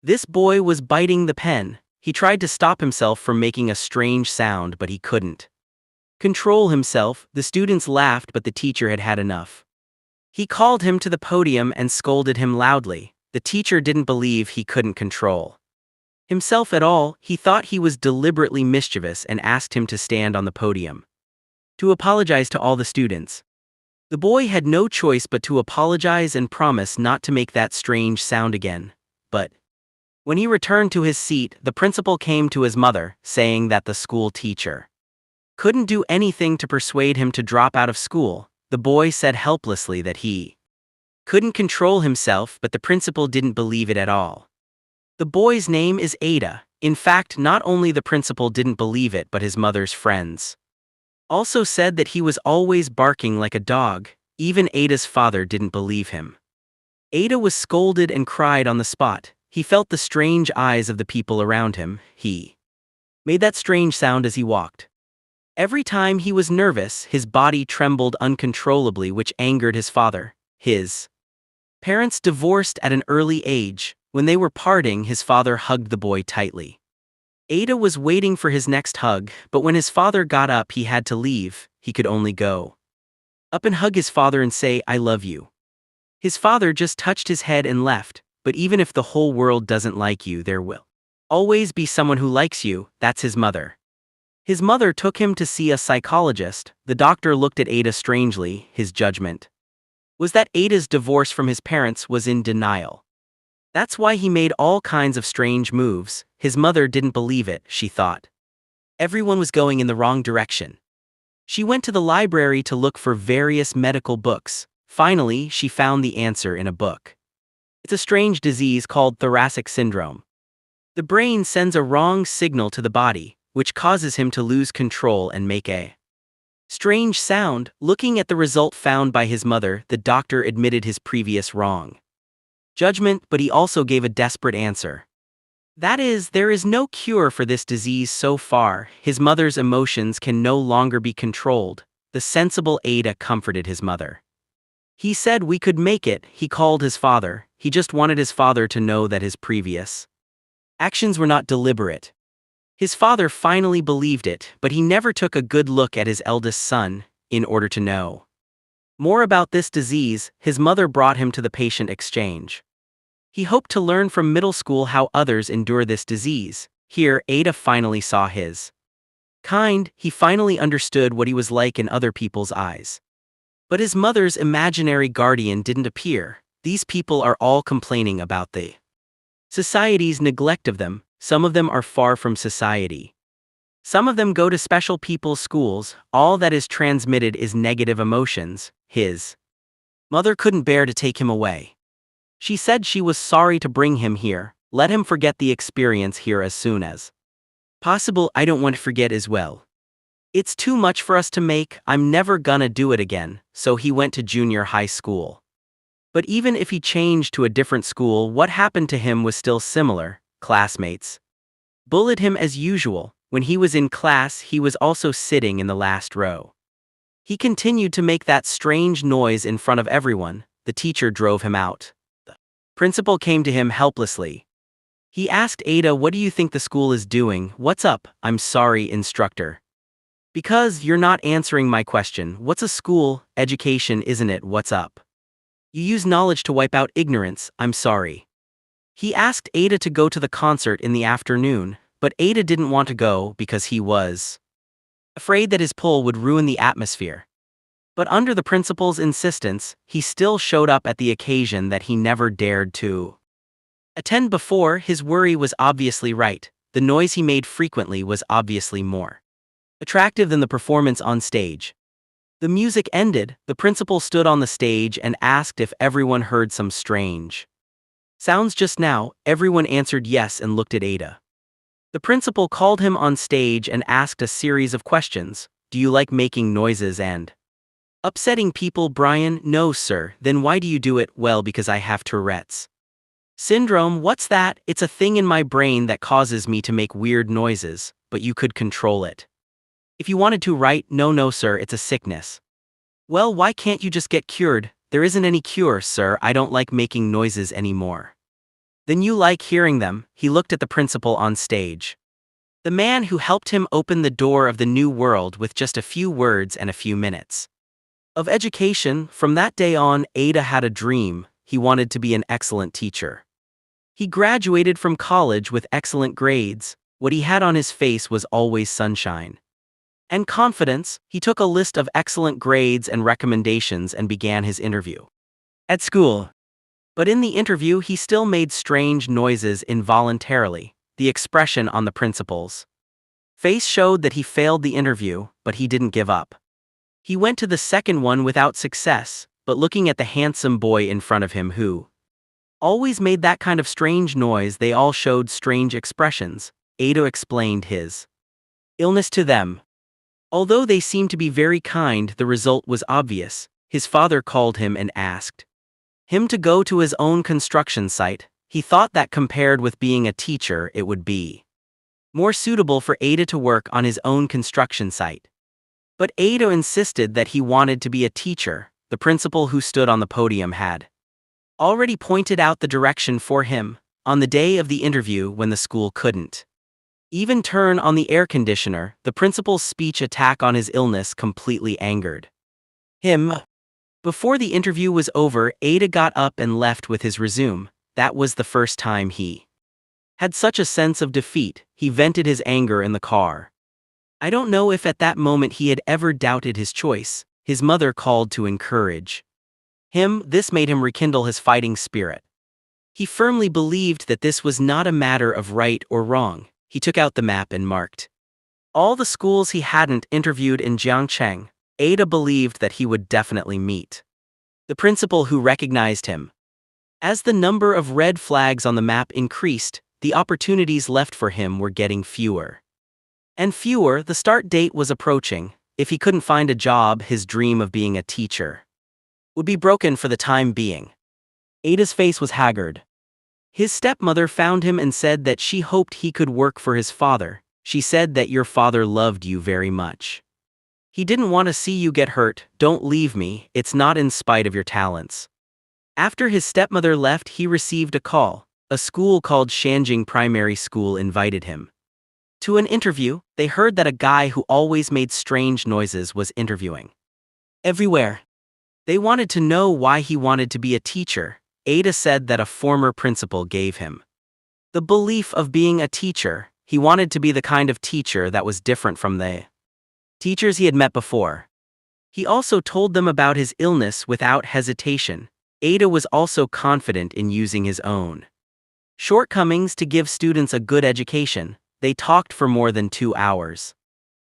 This boy was biting the pen. He tried to stop himself from making a strange sound, but he couldn't control himself. The students laughed, but the teacher had had enough. He called him to the podium and scolded him loudly. The teacher didn't believe he couldn't control himself at all. He thought he was deliberately mischievous and asked him to stand on the podium to apologize to all the students. The boy had no choice but to apologize and promise not to make that strange sound again. But when he returned to his seat, the principal came to his mother, saying that the school teacher couldn't do anything to persuade him to drop out of school. The boy said helplessly that he couldn't control himself, but the principal didn't believe it at all. The boy's name is Ada. In fact, not only the principal didn't believe it, but his mother's friends also said that he was always barking like a dog. Even Ada's father didn't believe him. Ada was scolded and cried on the spot. He felt the strange eyes of the people around him. He made that strange sound as he walked. Every time he was nervous, his body trembled uncontrollably, which angered his father. His parents divorced at an early age. When they were parting, his father hugged the boy tightly. Ada was waiting for his next hug, but when his father got up, he had to leave. He could only go up and hug his father and say, "I love you." His father just touched his head and left. But even if the whole world doesn't like you, there will always be someone who likes you. That's his mother. His mother took him to see a psychologist. The doctor looked at Ada strangely. His judgment was that Ada's divorce from his parents was in denial. That's why he made all kinds of strange moves. His mother didn't believe it. She thought everyone was going in the wrong direction. She went to the library to look for various medical books. Finally, she found the answer in a book. It's a strange disease called thoracic syndrome. The brain sends a wrong signal to the body, which causes him to lose control and make a strange sound. Looking at the result found by his mother, the doctor admitted his previous wrong judgment, but he also gave a desperate answer. That is, there is no cure for this disease so far. His mother's emotions can no longer be controlled. The sensible Ada comforted his mother. He said we could make it. He called his father. He just wanted his father to know that his previous actions were not deliberate. His father finally believed it, but he never took a good look at his eldest son. In order to know more about this disease, his mother brought him to the patient exchange. He hoped to learn from middle school how others endure this disease. Here, Ada finally saw his kind. He finally understood what he was like in other people's eyes. But his mother's imaginary guardian didn't appear. These people are all complaining about the society's neglect of them. Some of them are far from society. Some of them go to special people's schools. All that is transmitted is negative emotions. His mother couldn't bear to take him away. She said she was sorry to bring him here. Let him forget the experience here as soon as possible. I don't want to forget as well. It's too much for us to make. I'm never gonna do it again. So he went to junior high school. But even if he changed to a different school, what happened to him was still similar. Classmates bullied him as usual. When he was in class, he was also sitting in the last row. He continued to make that strange noise in front of everyone. The teacher drove him out. The principal came to him helplessly. He asked Ada, "What do you think the school is doing? What's up?" "I'm sorry, instructor. Because you're not answering my question. What's a school? Education, isn't it? What's up? You use knowledge to wipe out ignorance. I'm sorry." He asked Ada to go to the concert in the afternoon, but Ada didn't want to go because he was afraid that his pull would ruin the atmosphere. But under the principal's insistence, he still showed up at the occasion that he never dared to attend before. His worry was obviously right. The noise he made frequently was obviously more attractive than the performance on stage. The music ended. The principal stood on the stage and asked if everyone heard some strange sounds just now. Everyone answered yes and looked at Ada. The principal called him on stage and asked a series of questions. "Do you like making noises and upsetting people, Brian?" "No, sir." "Then why do you do it?" "Well, because I have Tourette's syndrome." "What's that?" "It's a thing in my brain that causes me to make weird noises." "But you could control it if you wanted to, right?" No, sir, it's a sickness." "Well, why can't you just get cured?" "There isn't any cure, sir. I don't like making noises anymore." Then you like hearing them, he looked at the principal on stage. The man who helped him open the door of the new world with just a few words and a few minutes of education. From that day on, Ada had a dream. He wanted to be an excellent teacher. He graduated from college with excellent grades. What he had on his face was always sunshine and confidence. He took a list of excellent grades and recommendations and began his interview at school. But in the interview, he still made strange noises involuntarily. The expression on the principal's face showed that he failed the interview, but he didn't give up. He went to the second one without success, but looking at the handsome boy in front of him who always made that kind of strange noise, they all showed strange expressions. Ada explained his illness to them. Although they seemed to be very kind, the result was obvious. His father called him and asked him to go to his own construction site. He thought that compared with being a teacher, it would be more suitable for Ada to work on his own construction site. But Ada insisted that he wanted to be a teacher. The principal who stood on the podium had already pointed out the direction for him. On the day of the interview, when the school couldn't even turn on the air conditioner, the principal's speech attack on his illness completely angered him. Before the interview was over, Ada got up and left with his resume. That was the first time he had such a sense of defeat. He vented his anger in the car. I don't know if at that moment he had ever doubted his choice. His mother called to encourage him. This made him rekindle his fighting spirit. He firmly believed that this was not a matter of right or wrong. He took out the map and marked all the schools he hadn't interviewed in Jiangcheng. Ada believed that he would definitely meet the principal who recognized him. As the number of red flags on the map increased, the opportunities left for him were getting fewer and fewer. The start date was approaching. If he couldn't find a job, his dream of being a teacher would be broken for the time being. Ada's face was haggard. His stepmother found him and said that she hoped he could work for his father. She said that your father loved you very much. He didn't want to see you get hurt. Don't leave me. It's not in spite of your talents. After his stepmother left, he received a call. A school called Shanjing Primary School invited him to an interview. They heard that a guy who always made strange noises was interviewing everywhere. They wanted to know why he wanted to be a teacher. Ada said that a former principal gave him the belief of being a teacher. He wanted to be the kind of teacher that was different from the teachers he had met before. He also told them about his illness without hesitation. Ada was also confident in using his own shortcomings to give students a good education. They talked for more than 2 hours.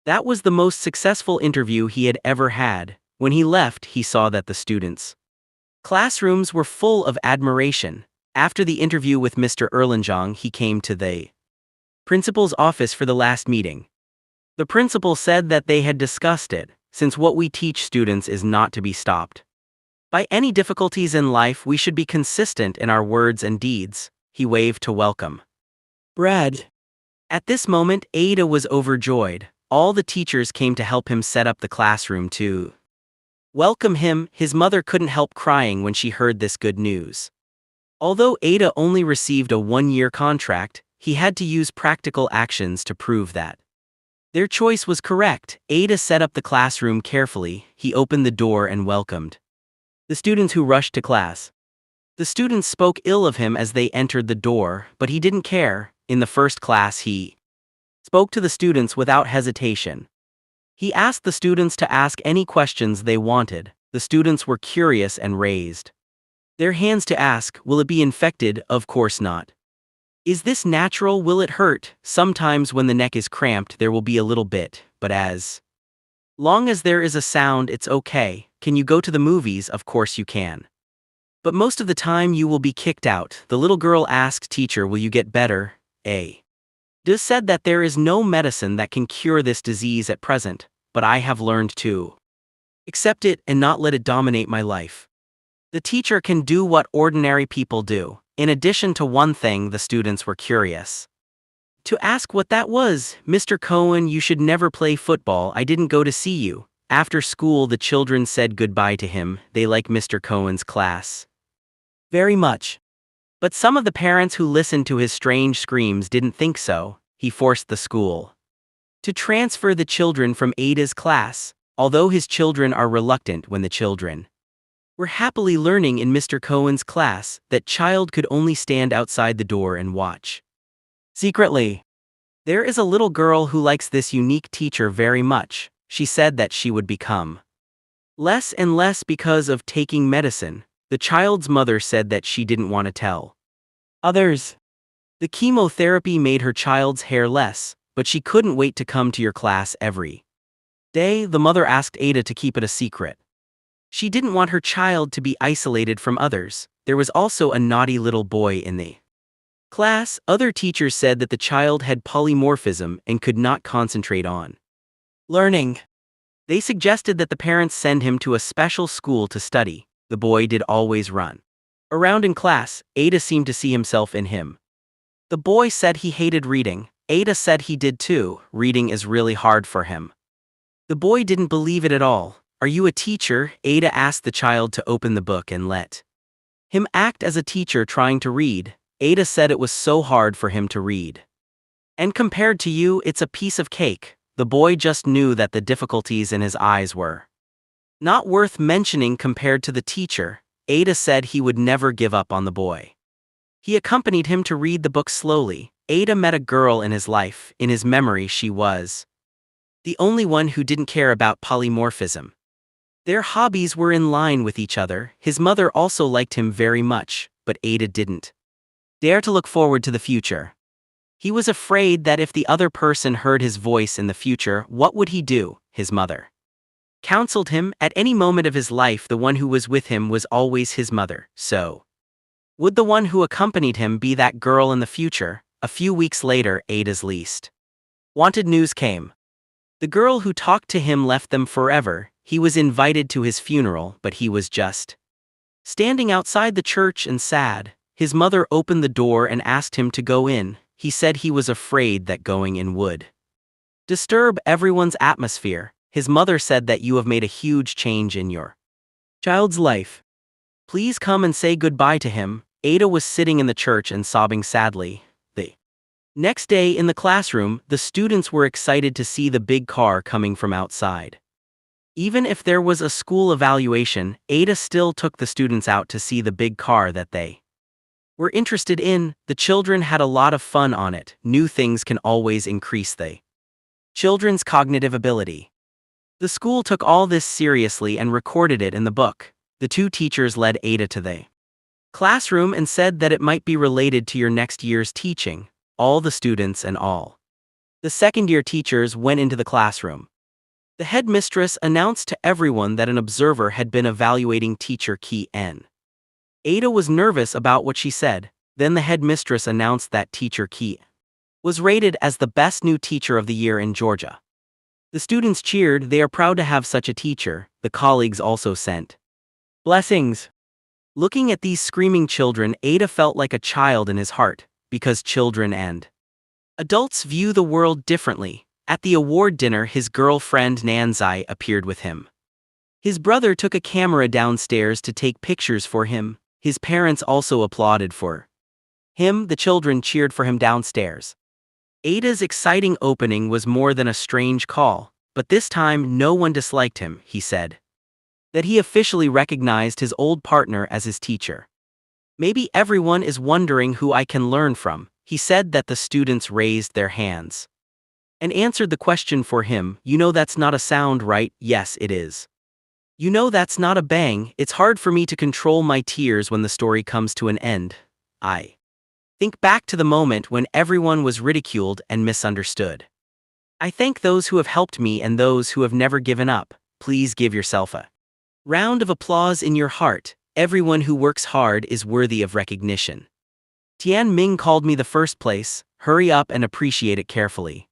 That was the most successful interview he had ever had. When he left, he saw that the students' classrooms were full of admiration. After the interview with Mr. Erlanjong, he came to the principal's office for the last meeting. The principal said that they had discussed it. Since what we teach students is not to be stopped by any difficulties in life, we should be consistent in our words and deeds. He waved to welcome Brad. At this moment, Ada was overjoyed. All the teachers came to help him set up the classroom to welcome him. His mother couldn't help crying when she heard this good news. Although Ada only received a 1-year contract, he had to use practical actions to prove that their choice was correct. Ada set up the classroom carefully. He opened the door and welcomed the students who rushed to class. The students spoke ill of him as they entered the door, but he didn't care. In the first class, he spoke to the students without hesitation. He asked the students to ask any questions they wanted. The students were curious and raised their hands to ask, will it be infected? Of course not. Is this natural? Will it hurt? Sometimes when the neck is cramped, there will be a little bit, but as long as there is a sound, it's okay. Can you go to the movies? Of course you can. But most of the time you will be kicked out. The little girl asked teacher, will you get better? Does said that there is no medicine that can cure this disease at present, but I have learned to accept it and not let it dominate my life. The teacher can do what ordinary people do. In addition to one thing, the students were curious to ask what that was. Mr. Cohen, you should never play football. I didn't go to see you. After school, the children said goodbye to him. They like Mr. Cohen's class very much. But some of the parents who listened to his strange screams didn't think so. He forced the school to transfer the children from Ada's class, although his children are reluctant when the children were happily learning in Mr. Cohen's class. That child could only stand outside the door and watch. Secretly, there is a little girl who likes this unique teacher very much. She said that she would become less and less because of taking medicine. The child's mother said that she didn't want to tell others. The chemotherapy made her child's hair less, but she couldn't wait to come to your class every day. The mother asked Ada to keep it a secret. She didn't want her child to be isolated from others. There was also a naughty little boy in the class. Other teachers said that the child had polymorphism and could not concentrate on learning. They suggested that the parents send him to a special school to study. The boy did always run around in class. Ada seemed to see himself in him. The boy said he hated reading. Ada said he did too. Reading is really hard for him. The boy didn't believe it at all. Are you a teacher? Ada asked the child to open the book and let him act as a teacher trying to read. Ada said it was so hard for him to read. And compared to you, it's a piece of cake. The boy just knew that the difficulties in his eyes were not worth mentioning compared to the teacher. Ada said he would never give up on the boy. He accompanied him to read the book slowly. Ada met a girl in his life. In his memory, she was the only one who didn't care about polymorphism. Their hobbies were in line with each other. His mother also liked him very much, but Ada didn't dare to look forward to the future. He was afraid that if the other person heard his voice in the future, what would he do? His mother counseled him. At any moment of his life, the one who was with him was always his mother. So, would the one who accompanied him be that girl in the future? A few weeks later, Ada's least wanted news came. The girl who talked to him left them forever. He was invited to his funeral, but he was just standing outside the church and sad. His mother opened the door and asked him to go in. He said he was afraid that going in would disturb everyone's atmosphere. His mother said that you have made a huge change in your child's life. Please come and say goodbye to him. Ada was sitting in the church and sobbing sadly. The next day in the classroom, the students were excited to see the big car coming from outside. Even if there was a school evaluation, Ada still took the students out to see the big car that they were interested in. The children had a lot of fun on it. New things can always increase the children's cognitive ability. The school took all this seriously and recorded it in the book. The two teachers led Ada to the classroom and said that it might be related to your next year's teaching. All the students and all the second-year teachers went into the classroom. The headmistress announced to everyone that an observer had been evaluating teacher Key N. Ada was nervous about what she said. Then the headmistress announced that teacher Key was rated as the best new teacher of the year in Georgia. The students cheered. They are proud to have such a teacher. The colleagues also sent blessings. Looking at these screaming children, Ada felt like a child in his heart, because children and adults view the world differently. At the award dinner, his girlfriend Nanzai appeared with him. His brother took a camera downstairs to take pictures for him. His parents also applauded for him. The children cheered for him downstairs. Ada's exciting opening was more than a strange call, but this time no one disliked him. He said that he officially recognized his old partner as his teacher. Maybe everyone is wondering who I can learn from. He said that the students raised their hands and answered the question for him. You know that's not a sound, right? Yes, it is. You know that's not a bang. It's hard for me to control my tears when the story comes to an end. I think back to the moment when everyone was ridiculed and misunderstood. I thank those who have helped me and those who have never given up. Please give yourself a round of applause in your heart. Everyone who works hard is worthy of recognition. Tian Ming called me the first place. Hurry up and appreciate it carefully.